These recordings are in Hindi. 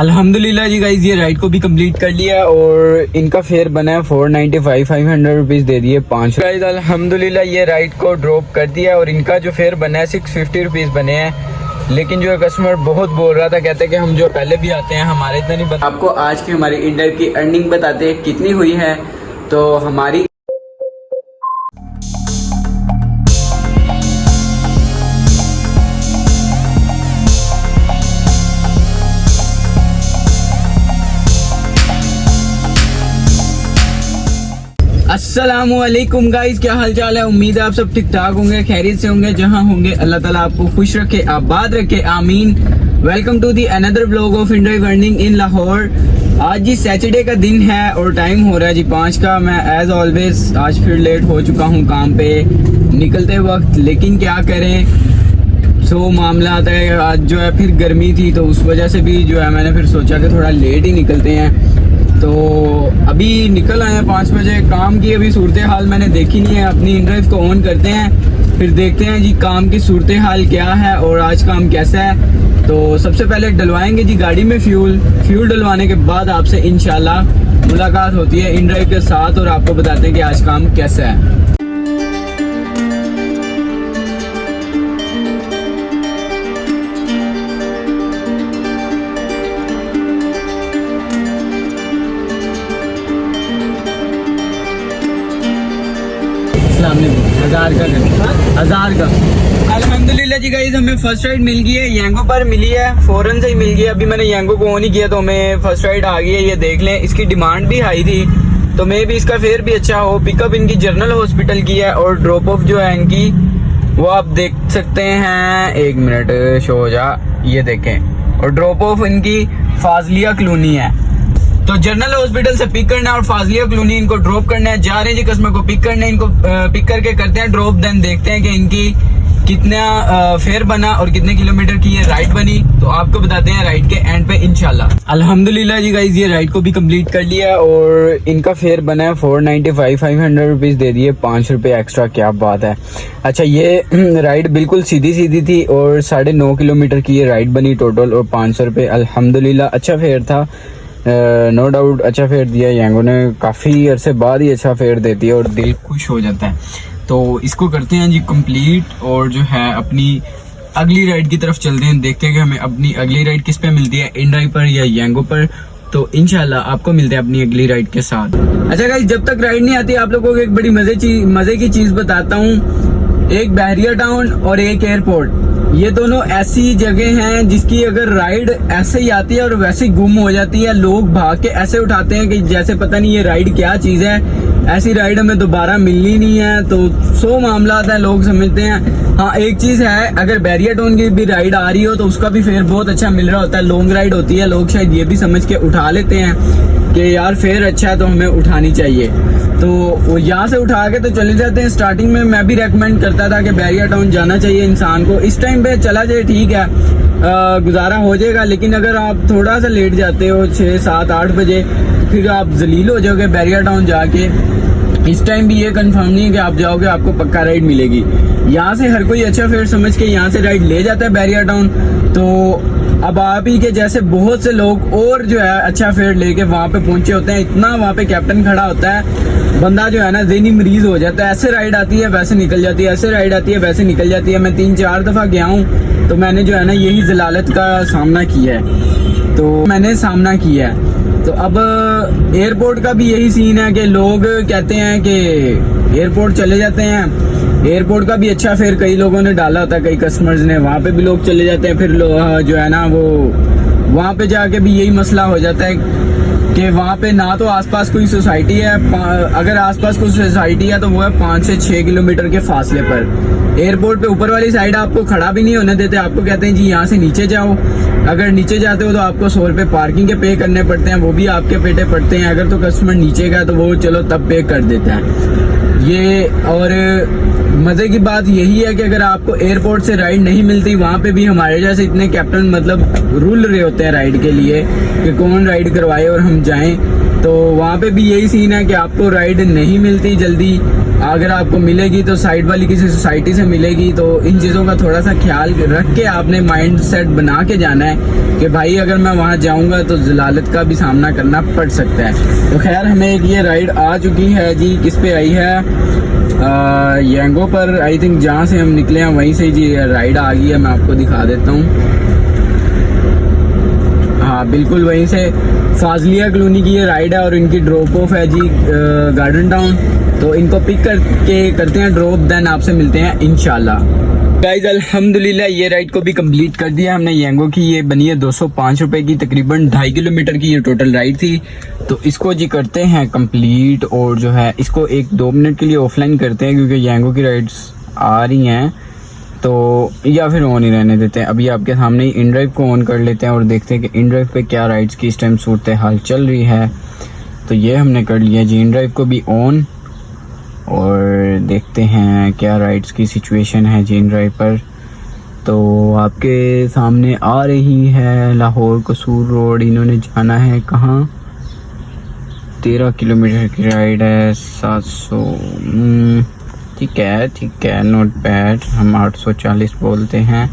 अल्हम्दुलिल्लाह जी गाइज, ये राइड को भी कंप्लीट कर लिया और इनका फेयर बना है 495, 500 रुपीज़ दे दिए 5 गाइज। अल्हम्दुलिल्लाह ये राइड को ड्रॉप कर दिया और इनका जो फेयर बना है 650 रुपीज़ बने हैं। लेकिन जो कस्टमर बहुत बोल रहा था, कहते हैं कि हम जो पहले भी आते हैं हमारे इतना नहीं बता। आपको आज की हमारी इंडिया की अर्निंग बताते हैं कितनी हुई है। तो हमारी अस्सलामुअलैकुम गाइस, क्या हाल चाल है। उम्मीद है आप सब ठीक ठाक होंगे, खैरियत से होंगे। जहां होंगे अल्लाह ताला आपको खुश रखे, आबाद रखे, आमीन। Welcome to the another blog of India earning in Lahore. आज जी सैटरडे का दिन है और टाइम हो रहा है जी 5 का। मैं एज ऑलवेज आज फिर लेट हो चुका हूं काम पे निकलते वक्त, लेकिन क्या करें, सो मामला आता है। आज जो है फिर गर्मी थी तो उस वजह से भी जो है मैंने फिर सोचा कि थोड़ा लेट ही निकलते हैं। तो अभी निकल आए हैं 5 बजे। काम की अभी सूरत हाल मैंने देखी नहीं है। अपनी इनड्राइव को ऑन करते हैं, फिर देखते हैं जी काम की सूरत हाल क्या है और आज काम कैसा है। तो सबसे पहले डलवाएंगे जी गाड़ी में फ्यूल डलवाने के बाद आपसे इंशाल्लाह मुलाकात होती है इनड्राइव के साथ और आपको बताते हैं कि आज काम कैसा है। हजार का अल्हम्दुलिल्लाह जी गाइस, हमें फर्स्ट राइड मिल गई है। यांगो पर मिली है, फौरन से ही मिल गई है। अभी मैंने यांगो को ऑन ही किया तो हमें फर्स्ट राइड आ गई है। ये देख लें, इसकी डिमांड भी हाई थी तो मे भी इसका फेयर भी अच्छा हो। पिकअप इनकी जनरल हॉस्पिटल की है और ड्रॉप ऑफ जो है इनकी वो आप देख सकते हैं। 1 मिनट शो हो जा, ये देखें। और ड्रॉप ऑफ इनकी फाजलिया कॉलोनी है। तो जनरल हॉस्पिटल से पिक करना है और फाजलिया कॉलोनी इनको ड्रॉप करना है। जा रहे हैं जी कस्टमर को पिक करना है। इनको पिक करके करते हैं ड्रॉप, देन देखते हैं कि इनकी कितना फेयर बना और कितने किलोमीटर की ये राइड बनी। तो आपको बताते हैं राइड के एंड पे इंशाल्लाह। अल्हम्दुलिल्लाह जी गाइस, ये राइड को भी कंप्लीट कर लिया और इनका फेयर बना है 495, 500 रुपीज़ दे दिए 5 रुपये एक्स्ट्रा। क्या बात है। अच्छा, ये राइड बिल्कुल सीधी थी और 9.5 किलोमीटर की ये राइड बनी टोटल और 500 रुपये। अल्हम्दुलिल्लाह अच्छा फेयर था, नो डाउट अच्छा फेयर दिया। यांगो ने काफ़ी अरसे बाद ही अच्छा फेयर देती है और दिल खुश हो जाता है। तो इसको करते हैं जी कंप्लीट और जो है अपनी अगली राइड की तरफ चलते हैं। देखते हैं कि हमें अपनी अगली राइड किस पे मिलती है, इंड्राइव पर या यांगो पर। तो इंशाल्लाह आपको मिलते हैं अपनी अगली राइड के साथ। अच्छा गाइस, जब तक राइड नहीं आती आप लोगों को एक बड़ी मजे की चीज बताता हूँ। एक बहरिया टाउन और एक एयरपोर्ट, ये दोनों ऐसी जगह हैं जिसकी अगर राइड ऐसे ही आती है और वैसे ही गुम हो जाती है। लोग भाग के ऐसे उठाते हैं कि जैसे पता नहीं ये राइड क्या चीज है। ऐसी राइड हमें दोबारा मिलनी नहीं है। तो 100 मामला है, लोग समझते हैं। हाँ, एक चीज है, अगर बैरियर टाउन की भी राइड आ रही हो तो उसका भी फेयर बहुत अच्छा मिल रहा होता है। लॉन्ग राइड होती है, लोग शायद ये भी समझ के उठा लेते हैं कि यार फेयर अच्छा है तो हमें उठानी चाहिए। तो वो यहाँ से उठा के तो चले जाते हैं। स्टार्टिंग में मैं भी रेकमेंड करता था कि बैरियर टाउन जाना चाहिए इंसान को। इस टाइम पे चला जाए ठीक है, गुजारा हो जाएगा। लेकिन अगर आप थोड़ा सा लेट जाते हो 6, 7, 8 बजे, फिर आप जलील हो जाओगे बैरियर टाउन जाके। इस टाइम भी ये कंफर्म नहीं है कि आप जाओगे आपको पक्का राइड मिलेगी। यहाँ से हर कोई अच्छा फेयर समझ के यहाँ से राइड ले जाता है बैरियर टाउन। तो अब आप ही के जैसे बहुत से लोग और जो है अच्छा फेयर लेके वहाँ पे पहुंचे होते हैं। इतना वहाँ पे कैप्टन खड़ा होता है, बंदा जो है ना ज़हनी मरीज हो जाता है। ऐसे राइड आती है वैसे निकल जाती है, ऐसे राइड आती है वैसे निकल जाती है। मैं 3-4 दफ़ा गया हूँ तो मैंने जो है ना यही जलालत का सामना किया है। तो मैंने सामना किया है। तो अब एयरपोर्ट का भी यही सीन है कि लोग कहते हैं कि एयरपोर्ट चले जाते हैं। एयरपोर्ट का भी अच्छा फेयर कई लोगों ने डाला होता है, कई कस्टमर्स ने, वहाँ पे भी लोग चले जाते हैं। फिर जो है ना वो वहाँ पे जाके भी यही मसला हो जाता है कि वहाँ पे ना तो आसपास कोई सोसाइटी है। अगर आसपास कोई सोसाइटी है तो वो है 5 से 6 किलोमीटर के फासले पर। एयरपोर्ट पे ऊपर वाली साइड आपको खड़ा भी नहीं होने देते। आपको कहते हैं जी यहाँ से नीचे जाओ। अगर नीचे जाते हो तो आपको 100 रुपये पार्किंग के पे करने पड़ते हैं, वो भी आपके पेटे पड़ते हैं। अगर तो कस्टमर नीचे का तो वो चलो तब पे कर देता है ये। और मजे की बात यही है कि अगर आपको एयरपोर्ट से राइड नहीं मिलती, वहाँ पे भी हमारे जैसे इतने कैप्टन मतलब रूल रहे होते हैं राइड के लिए कि कौन राइड करवाए और हम जाएं। तो वहाँ पे भी यही सीन है कि आपको राइड नहीं मिलती जल्दी, अगर आपको मिलेगी तो साइड वाली किसी सोसाइटी से मिलेगी। तो इन चीज़ों का थोड़ा सा ख्याल रख के आपने माइंड सेट बना के जाना है कि भाई अगर मैं वहाँ जाऊँगा तो जलालत का भी सामना करना पड़ सकता है। तो खैर हमें एक ये राइड आ चुकी है जी, किस पे आई है, यांगो पर आई थिंक, जहाँ से हम निकले हैं वहीं से जी राइड आ गई है। मैं आपको दिखा देता हूँ, हाँ बिल्कुल वहीं से फाजलिया कॉलोनी की ये राइड है और इनकी ड्रॉप ऑफ है जी गार्डन टाउन। तो इनको पिक करके करते हैं ड्रॉप, देन आपसे मिलते हैं इंशाल्लाह। गाइस अल्हम्दुलिल्लाह ये राइड को भी कंप्लीट कर दिया हमने। यांगो की ये बनी है 205 रुपए की, तकरीबन 2.5 किलोमीटर की ये टोटल राइड थी। तो इसको जी करते हैं कंप्लीट और जो है इसको 1-2 मिनट के लिए ऑफलाइन करते हैं क्योंकि यांगो की राइड्स आ रही हैं, तो या फिर ऑन ही रहने देते हैं। अभी आपके सामने ही इन ड्राइव को ऑन कर लेते हैं और देखते हैं कि इन ड्राइव पे क्या राइड्स की इस टाइम सूरत हाल चल रही है। तो ये हमने कर लिया जी इन ड्राइव को भी ऑन और देखते हैं क्या राइड्स की सिचुएशन है जी इन ड्राइव पर। तो आपके सामने आ रही है लाहौर कसूर रोड, इन्होंने जाना है कहाँ, 13 किलोमीटर की राइड है, 700, ठीक है नॉट बैड, हम 840 बोलते हैं।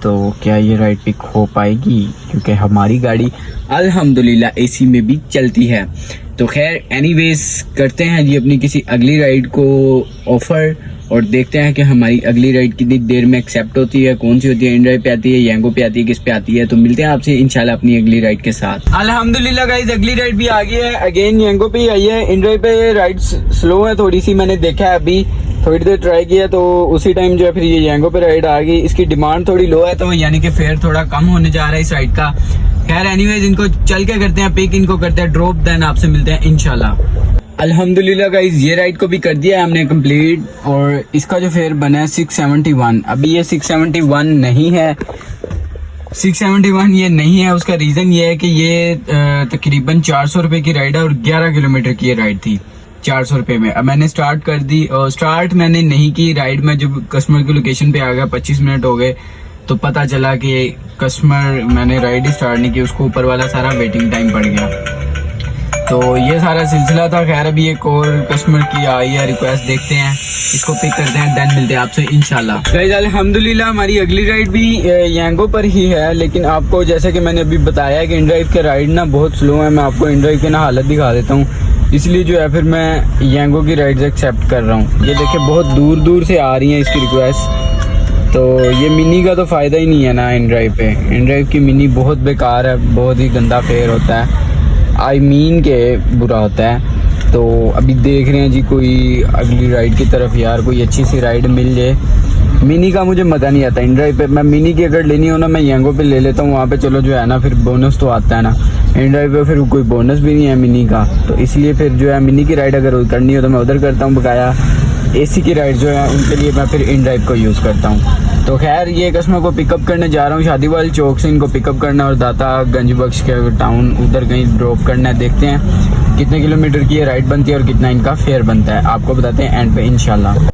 तो क्या ये राइड पिक हो पाएगी क्योंकि हमारी गाड़ी अल्हम्दुलिल्लाह एसी में भी चलती है। तो खैर एनीवेज करते हैं जी अपनी किसी अगली राइड को ऑफर और देखते हैं कि हमारी अगली राइड कितनी देर में एक्सेप्ट होती है, कौन सी होती है, इन ड्राइव पे आती है, यांगो पे आती है, किस पे आती है। तो मिलते हैं आपसे इंशाल्लाह अपनी अगली राइड के साथ। अल्हम्दुलिल्लाह गाइस अगली राइड भी आ गई है, अगेन यांगो पे ही आई है। इन ड्राइव पे राइड स्लो है थोड़ी सी, मैंने देखा है अभी थोड़ी देर ट्राई किया तो उसी टाइम जो है फिर ये यांगो पे राइड आ गई। इसकी डिमांड थोड़ी लो है तो यानी कि फेयर थोड़ा कम होने जा रहा है इस राइड का। खैर एनीवेज इनको चल के करते हैं पिक, इनको करते हैं ड्रॉप, देन आपसे मिलते हैं इंशाल्लाह। अल्हम्दुलिल्लाह गाइस ये राइड को भी कर दिया है हमने कंप्लीट और इसका जो फेयर बना है 671। अभी ये 671 नहीं है, 671 ये नहीं है। उसका रीजन ये है कि ये तकरीबन 400 रुपए की राइड है और 11 किलोमीटर की ये राइड थी 400 रुपए में। अब मैंने स्टार्ट कर दी और स्टार्ट मैंने नहीं की राइड में, जब कस्टमर की लोकेशन पे आ गया 25 मिनट हो गए तो पता चला कि कस्टमर, मैंने राइड ही स्टार्ट नहीं की, उसको ऊपर वाला सारा वेटिंग टाइम पड़ गया। तो ये सारा सिलसिला था। खैर अभी एक और कस्टमर की आई है रिक्वेस्ट, देखते हैं इसको पिक करते हैं, देन मिलते हैं आपसे इंशाल्लाह। गाइस अल्हम्दुलिल्लाह हमारी अगली राइड भी यांगो पर ही है, लेकिन आपको जैसे कि मैंने अभी बताया कि इन ड्राइव के राइड ना बहुत स्लो है। मैं आपको इन ड्राइव की ना हालत दिखा देता हूँ, इसलिए जो है फिर मैं यांगो की राइड्स एक्सेप्ट कर रहा हूँ। ये देखिए बहुत दूर दूर से आ रही है इसकी रिक्वेस्ट। तो ये मिनी का तो फ़ायदा ही नहीं है ना इन ड्राइव पे। इन ड्राइव की मिनी बहुत बेकार है, बहुत ही गंदा फेयर होता है, आई मीन के बुरा होता है। तो अभी देख रहे हैं जी कोई अगली राइड की तरफ, यार कोई अच्छी सी राइड मिल जाए। मिनी का मुझे मज़ा नहीं आता इन ड्राइव पे। मैं मिनी की अगर लेनी हो ना मैं यांगो पे ले लेता हूँ, वहाँ पे चलो जो है ना फिर बोनस तो आता है ना। इन ड्राइव पे फिर कोई बोनस भी नहीं है मिनी का, तो इसलिए फिर जो है मिनी की राइड अगर करनी हो तो मैं उधर करता हूँ। बकाया एसी की राइड जो है उनके लिए मैं फिर इन ड्राइव को यूज़ करता हूँ। तो खैर ये कस्टमर को पिकअप करने जा रहा हूँ शादीवाल चौक से, इनको पिकअप करना और दाता गंज बख्श के टाउन उधर कहीं ड्रॉप करना है। देखते हैं कितने किलोमीटर की ये राइड बनती है और कितना इनका फेयर बनता है, आपको बताते हैं एंड पे इंशाल्लाह।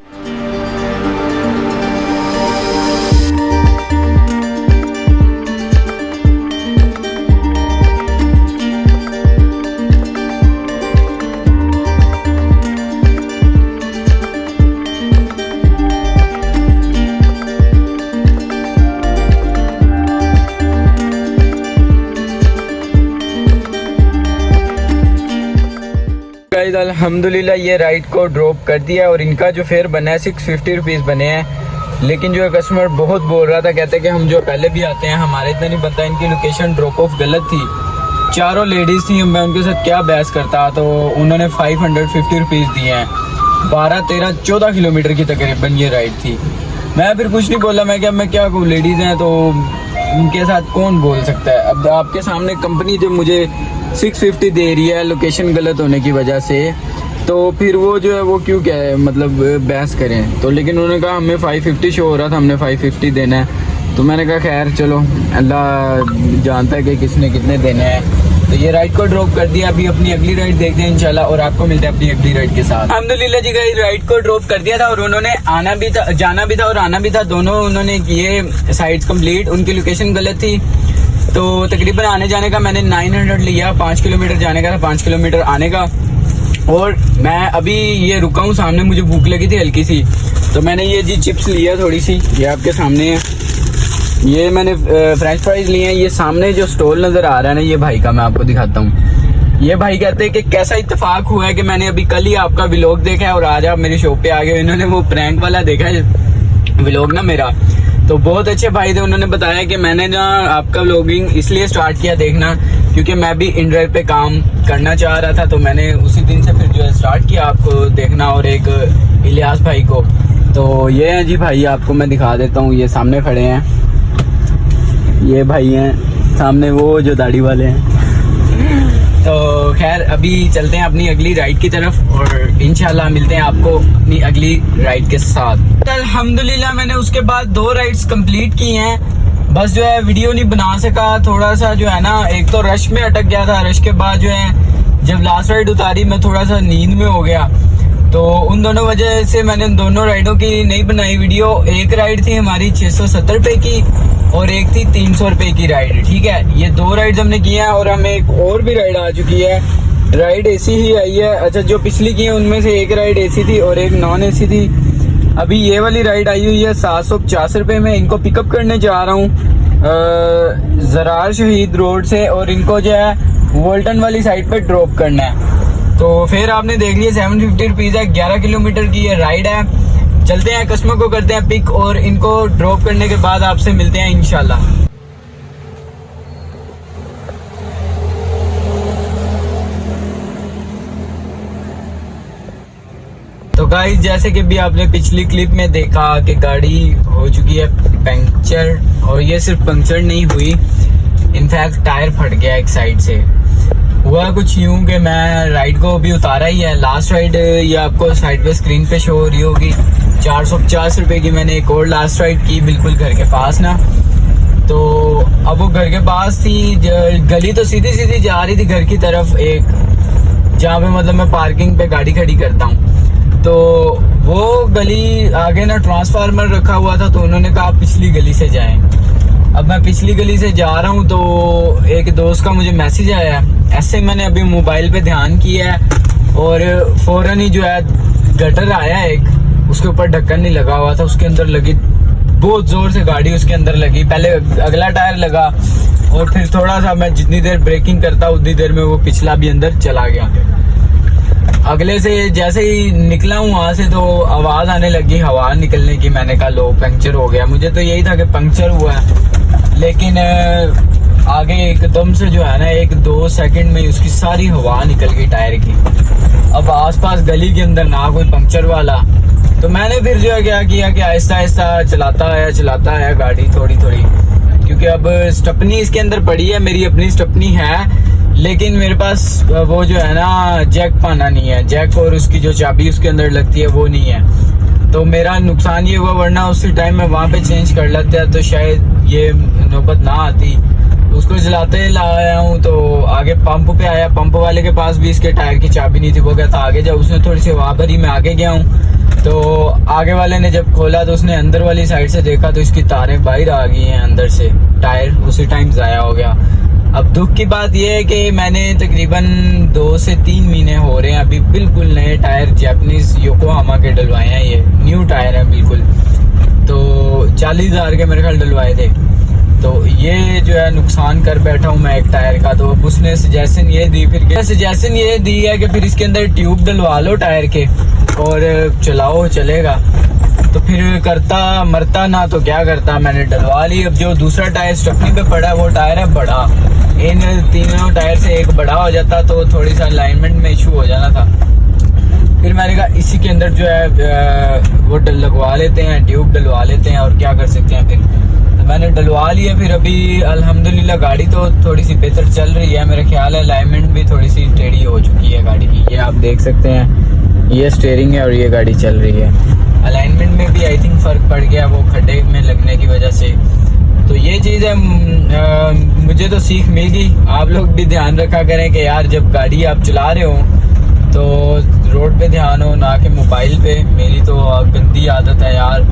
अल्हम्दुलिल्लाह ये राइड को ड्रॉप कर दिया और इनका जो फेयर बना है 650 रुपीज़ बने हैं। लेकिन जो है कस्टमर बहुत बोल रहा था, कहते कि हम जो पहले भी आते हैं हमारे इतना नहीं बनता। इनकी लोकेशन ड्रॉप ऑफ गलत थी, चारों लेडीज़ थी, मैं उनके साथ क्या बहस करता। तो उन्होंने 550 रुपीज़ दिए हैं, 12, 13, 14 किलोमीटर की तकरीबन ये राइड थी। मैं फिर कुछ नहीं बोला, मैं क्या कहूँ, लेडीज़ हैं तो उनके साथ कौन बोल सकता है। अब आपके सामने कंपनी जब मुझे 650 दे रही है लोकेशन गलत होने की वजह से, तो फिर वो जो है वो क्यों क्या है मतलब बहस करें। तो लेकिन उन्होंने कहा हमें 550 शो हो रहा था, हमने 550 देना है। तो मैंने कहा खैर चलो अल्लाह जानता है कि किसने कितने देने हैं। तो ये राइड को ड्रॉप कर दिया। अभी अपनी अगली राइड देखते हैं इंशाल्लाह, और आपको मिलते हैं अपनी अगली राइड के साथ। अल्हम्दुलिल्लाह जी गाइस, राइड को ड्रॉप कर दिया था और उन्होंने आना भी था, जाना भी था और आना भी था, दोनों उन्होंने किए साइड्स कंप्लीट। उनकी लोकेशन गलत थी, तो तकरीबन आने जाने का मैंने 900 लिया, 5 किलोमीटर जाने का था, 5 किलोमीटर आने का। और मैं अभी ये रुका हूँ सामने, मुझे भूख लगी थी हल्की सी, तो मैंने ये जी चिप्स लिया थोड़ी सी, ये आपके सामने है। ये मैंने फ्रेंच फ्राइज लिए हैं। ये सामने जो स्टॉल नजर आ रहा है ना, ये भाई का मैं आपको दिखाता हूँ। ये भाई कहते हैं कि कैसा इत्तेफाक हुआ है कि मैंने अभी कल ही आपका व्लॉग देखा है और आज आप मेरी शॉप पे आ गए। इन्होंने वो प्रैंक वाला देखा है व्लॉग ना मेरा, तो बहुत अच्छे भाई थे। उन्होंने बताया कि मैंने ना आपका व्लॉगिंग इसलिए स्टार्ट किया देखना क्योंकि मैं भी इनड्राइव पे काम करना चाह रहा था, तो मैंने उसी दिन से फिर जो है स्टार्ट किया आपको देखना, और एक इलियास भाई को। तो ये है जी भाई, आपको मैं दिखा देता हूँ, ये सामने खड़े हैं, ये भाई हैं सामने वो जो दाढ़ी वाले हैं। तो खैर अभी चलते हैं अपनी अगली राइड की तरफ और इंशाल्लाह मिलते हैं आपको अपनी अगली राइड के साथ। अल्हम्दुलिल्लाह मैंने उसके बाद 2 राइड्स कंप्लीट की हैं, बस जो है वीडियो नहीं बना सका, थोड़ा सा जो है ना, एक तो रश में अटक गया था, रश के बाद जो है जब लास्ट राइड उतारी मैं थोड़ा सा नींद में हो गया, तो उन दोनों वजह से मैंने दोनों राइडों की नहीं बनाई वीडियो। एक राइड थी हमारी 670 रुपए की और एक थी 300 रुपए की राइड, ठीक है। ये 2 राइड्स हमने की हैं और हमें एक और भी राइड आ चुकी है, राइड एसी ही आई है। अच्छा, जो पिछली की है उनमें से एक राइड एसी थी और एक नॉन एसी थी। अभी ये वाली राइड आई हुई है 750 रुपए में। इनको पिकअप करने जा रहा हूँ ज़रार शहीद रोड से, और इनको जो है वोल्टन वाली साइड पे ड्रॉप करना है। तो फिर आपने देख लिया 750 रुपीज़ है, 11 किलोमीटर की ये राइड है। चलते हैं, कस्टमर को करते हैं पिक और इनको ड्रॉप करने के बाद आपसे मिलते हैं इंशाल्लाह। तो गाइस, जैसे कि भी आपने पिछली क्लिप में देखा कि गाड़ी हो चुकी है पंक्चर, और ये सिर्फ पंक्चर नहीं हुई, इनफैक्ट टायर फट गया एक साइड से। हुआ कुछ यूं कि मैं राइड को अभी उतारा ही है, लास्ट राइड ये आपको साइड पे स्क्रीन पे शो हो रही होगी, 450 रुपए की मैंने एक और लास्ट राइड की बिल्कुल घर के पास ना। तो अब वो घर के पास थी, गली तो सीधी सीधी जा रही थी घर की तरफ, एक जहाँ पे मतलब मैं पार्किंग पे गाड़ी खड़ी करता हूँ। तो वो गली आगे ना ट्रांसफार्मर रखा हुआ था, तो उन्होंने कहा पिछली गली से जाएं। अब मैं पिछली गली से जा रहा हूँ, तो एक दोस्त का मुझे मैसेज आया, ऐसे मैंने अभी मोबाइल पे ध्यान किया है और फौरन ही जो है गटर आया एक, उसके ऊपर ढक्कन नहीं लगा हुआ था, उसके अंदर लगी बहुत जोर से गाड़ी, उसके अंदर लगी। पहले अगला टायर लगा और फिर थोड़ा सा मैं जितनी देर ब्रेकिंग करता उतनी देर में वो पिछला भी अंदर चला गया। अगले से जैसे ही निकला हूँ वहां से, तो आवाज आने लगी हवा निकलने की। मैंने कहा लो पंक्चर हो गया, मुझे तो यही था कि पंक्चर हुआ है, लेकिन आगे एकदम से जो है ना 1-2 सेकंड में उसकी सारी हवा निकल गई टायर की। अब आसपास गली के अंदर ना कोई पंक्चर वाला, तो मैंने फिर जो है क्या किया कि आहिस्ता आहिस्ता चलाता आया गाड़ी थोड़ी थोड़ी, क्योंकि अब स्टपनी इसके अंदर पड़ी है, मेरी अपनी स्टपनी है, लेकिन मेरे पास वो जो है ना जैक पाना नहीं है, जैक और उसकी जो चाबी उसके अंदर लगती है वो नहीं है। तो मेरा नुकसान ये हुआ, वरना उसी टाइम में वहाँ पे चेंज कर लेते हैं तो शायद ये नौबत ना आती। उसको चलाते लाया हूँ, तो आगे पंप पे आया, पंप वाले के पास भी इसके टायर की चाबी नहीं थी, वो कहता आगे जाओ। उसने थोड़ी सी हवा भरी, मैं आगे गया हूँ, तो आगे वाले ने जब खोला तो उसने अंदर वाली साइड से देखा तो इसकी तारें बाहर आ गई हैं अंदर से, टायर उसी टाइम ज़ाया हो गया। अब दुख की बात यह है कि मैंने तकरीबन 2 से 3 महीने हो रहे हैं अभी बिल्कुल नए टायर जापानीज योकोहामा के डलवाए हैं, ये न्यू टायर है बिल्कुल, तो 40,000 के मेरे ख्याल डलवाए थे। तो ये जो है नुकसान कर बैठा हूँ मैं एक टायर का। तो अब उसने सजेशन ये दी, है कि फिर इसके अंदर ट्यूब डलवा लो टायर के और चलाओ, चलेगा। तो फिर करता मरता ना, तो क्या करता, मैंने डलवा ली। अब जो दूसरा टायर स्टपनी पे पड़ा है वो टायर है बड़ा, इन तीनों टायर से एक बड़ा हो जाता तो थोड़ी सा अलाइनमेंट में इशू हो जाना था। फिर मैंने कहा इसी के अंदर जो है वो लगवा लेते हैं, ट्यूब डलवा लेते हैं, और क्या कर सकते हैं। फिर तो मैंने डलवा लिया। फिर अभी अल्हम्दुलिल्लाह गाड़ी तो थोड़ी सी बेहतर चल रही है, मेरा ख्याल है अलाइनमेंट भी थोड़ी सी टेढ़ी हो चुकी है गाड़ी की। ये आप देख सकते हैं, ये स्टीयरिंग है और ये गाड़ी चल रही है। अलाइनमेंट में भी आई थिंक फ़र्क पड़ गया वो खड्डे में लगने की वजह से। तो ये चीज़ है, मुझे तो सीख मिल गई। आप लोग भी ध्यान रखा करें कि यार जब गाड़ी आप चला रहे हो तो रोड पे ध्यान हो, ना कि मोबाइल पे। मेरी तो गंदी आदत है यार,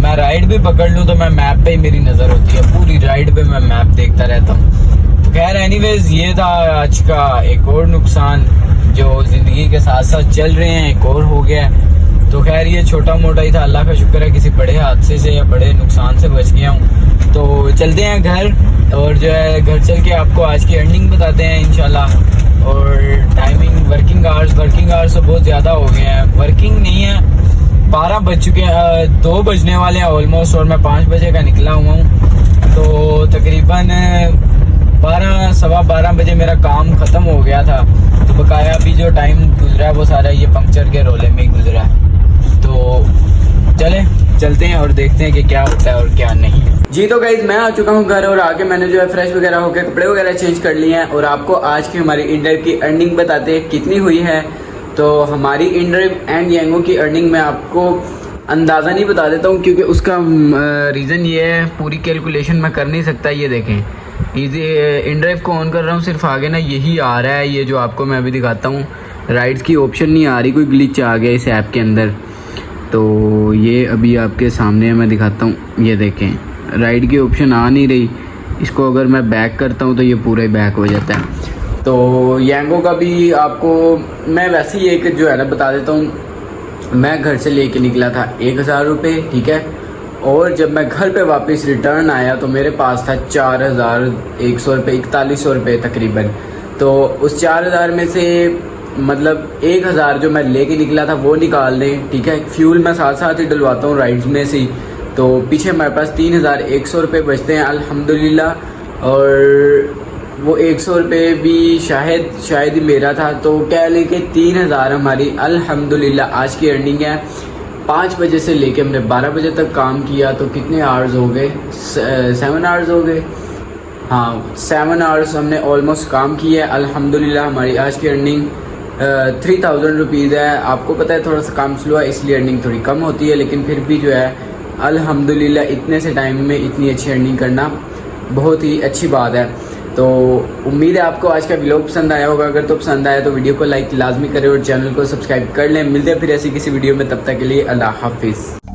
मैं राइड भी पकड़ लूँ तो मैं मैप पे ही मेरी नज़र होती है, पूरी राइड पे मैं मैप देखता रहता हूँ। तो खैर एनीवेज, ये था आज का एक और नुकसान जो ज़िंदगी के साथ साथ चल रहे हैं, एक और हो गया। तो खैर ये छोटा मोटा ही था, अल्लाह का शुक्र है किसी बड़े हादसे से या बड़े नुकसान से बच गया हूँ। तो चलते हैं घर, और जो है घर चल के आपको आज की अर्निंग बताते हैं इंशाल्लाह। और टाइमिंग, वर्किंग आवर्स तो बहुत ज़्यादा हो गए हैं, वर्किंग नहीं है, 12 बज चुके हैं, 2 बजने वाले हैं ऑलमोस्ट, और मैं 5 बजे का निकला हुआ हूँ। तो तकरीबन 12 सवा 12 बजे मेरा काम ख़त्म हो गया था। तो बकाया अभी जो टाइम गुजरा है वो सारा ये पंक्चर के रोले में ही गुजरा है। तो चलते हैं और देखते हैं कि क्या होता है और क्या नहीं। जी तो गाइज मैं आ चुका हूँ घर, और आके मैंने जो है फ्रेश वगैरह होकर कपड़े वगैरह चेंज कर लिए हैं, और आपको आज की हमारी इंड्राइव की अर्निंग बताते हैं कितनी हुई है। तो हमारी इंड्राइव एंड यांगो की अर्निंग मैं आपको अंदाज़ा नहीं बता देता हूँ, क्योंकि उसका रीज़न ये है, पूरी कैलकुलेशन मैं कर नहीं सकता। ये देखें, इजी इंड्राइव को ऑन कर रहा हूँ, सिर्फ आगे ना यही आ रहा है, ये जो आपको मैं अभी दिखाता हूँ, राइड्स की ऑप्शन नहीं आ रही, कोई ग्लिच आ गया इस ऐप के अंदर। तो ये अभी आपके सामने मैं दिखाता हूँ, ये देखें राइड की ऑप्शन आ नहीं रही। इसको अगर मैं बैक करता हूँ तो ये पूरा ही बैक हो जाता है। तो यांगो का भी आपको मैं वैसे ही एक जो है ना बता देता हूँ। मैं घर से लेके निकला था 1000 रुपये, ठीक है, और जब मैं घर पे वापस रिटर्न आया तो मेरे पास था 4100 रुपये, 4100 रुपये तकरीबन। तो उस 4000 में से मतलब 1000 जो मैं लेके निकला था वो निकाल दें, ठीक है। फ्यूल मैं साथ साथ ही डलवाता हूँ राइड्स में से, तो पीछे हमारे पास 3100 रुपये बचते हैं अल्हम्दुलिल्लाह। और वो 100 रुपये भी शायद ही मेरा था। तो कह लें कि 3000 हमारी अल्हम्दुलिल्लाह आज की अर्निंग है। 5 बजे से लेके हमने 12 बजे तक काम किया, तो कितने आवर्स हो गए, 7 आवर्स हो गए। हाँ, 7 आवर्स हमने ऑलमोस्ट काम किया है। अल्हम्दुलिल्लाह हमारी आज की अर्निंग 3000 रुपीज़ है। आपको पता है थोड़ा सा काम स्लो है, इसलिए अर्निंग थोड़ी कम होती है, लेकिन फिर भी जो है अल्हम्दुलिल्लाह इतने से टाइम में इतनी अच्छी अर्निंग करना बहुत ही अच्छी बात है। तो उम्मीद है आपको आज का व्लॉग पसंद आया होगा। अगर तो पसंद आया तो वीडियो को लाइक लाजमी करें और चैनल को सब्सक्राइब कर लें। मिलते हैं फिर ऐसी किसी वीडियो में, तब तक के लिए अल्लाह हाफिज़।